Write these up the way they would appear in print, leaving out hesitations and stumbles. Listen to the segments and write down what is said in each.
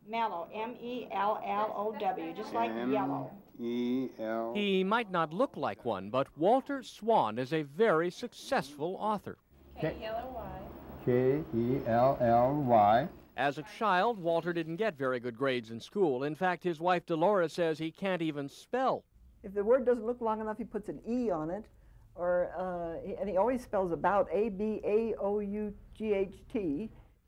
Mellow, M-E-L-L-O-W, just like yellow. M-E-L. He might not look like one, but Walter Swan is a very successful author. K-E-L-L-Y. K-E-L-L-Y. As a child, Walter didn't get very good grades in school. In fact, his wife Dolores says he can't even spell. If the word doesn't look long enough, he puts an E on it, and he always spells about, A-B-A-O-U-G-H-T.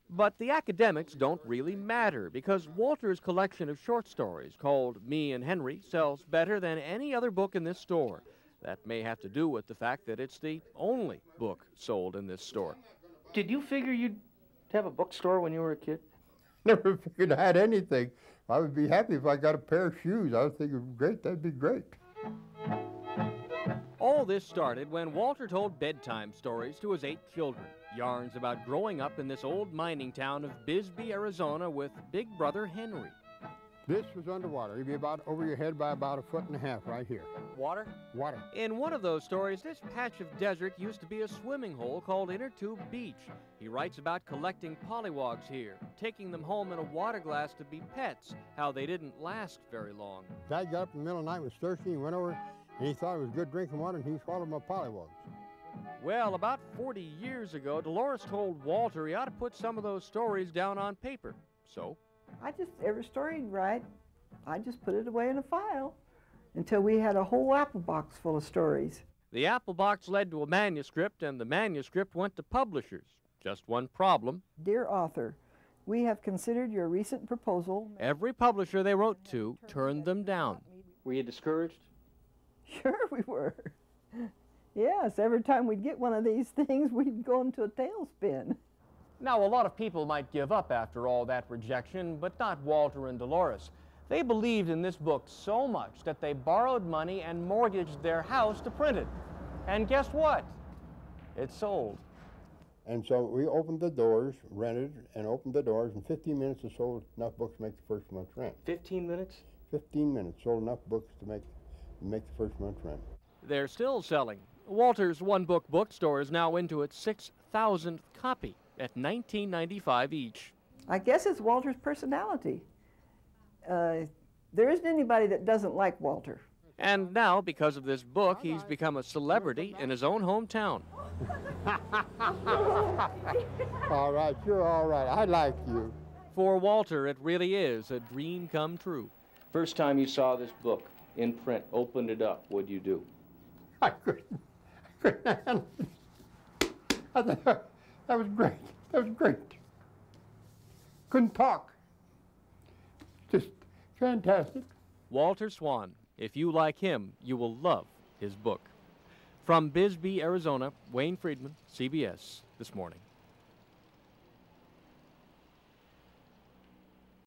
But the academics don't really matter because Walter's collection of short stories, called Me and Henry, sells better than any other book in this store. That may have to do with the fact that it's the only book sold in this store. Did you figure you'd have a bookstore when you were a kid? Never figured I had anything. I would be happy if I got a pair of shoes. I was thinking, great, that'd be great. All this started when Walter told bedtime stories to his 8 children. Yarns about growing up in this old mining town of Bisbee, Arizona with Big Brother Henry. This was underwater. You'd be about over your head by about 1.5 feet right here. Water? Water. In one of those stories, this patch of desert used to be a swimming hole called Inner Tube Beach. He writes about collecting pollywogs here, taking them home in a water glass to be pets, how they didn't last very long. Dad got up in the middle of the night, was thirsty, and went over, and he thought it was good drinking water, and he swallowed my pollywogs. Well, about 40 years ago, Dolores told Walter he ought to put some of those stories down on paper. So? Every story he'd write, I just put it away in a file until we had a whole apple box full of stories. The apple box led to a manuscript, and the manuscript went to publishers. Just one problem. Dear author, we have considered your recent proposal. Every publisher they wrote to turned them down. Were you discouraged? Sure we were. Yes, every time we'd get one of these things, we'd go into a tailspin. Now, a lot of people might give up after all that rejection, but not Walter and Dolores. They believed in this book so much that they borrowed money and mortgaged their house to print it. And guess what? It sold. And so we opened the doors, rented, and opened the doors. In 15 minutes, it sold enough books to make the first month's rent. 15 minutes? 15 minutes, sold enough books to make the first month's rent. They're still selling. Walter's One Book Bookstore is now into its 6,000th copy at $19.95 each. I guess it's Walter's personality. There isn't anybody that doesn't like Walter. And now, because of this book, he's become a celebrity in his own hometown. All right, you're all right. I like you. For Walter, it really is a dream come true. First time you saw this book in print, opened it up, what'd you do? I couldn't handle it. I thought, that was great. That was great. Couldn't talk. Just fantastic. Walter Swan. If you like him, you will love his book. From Bisbee, Arizona, Wayne Freedman, CBS This Morning.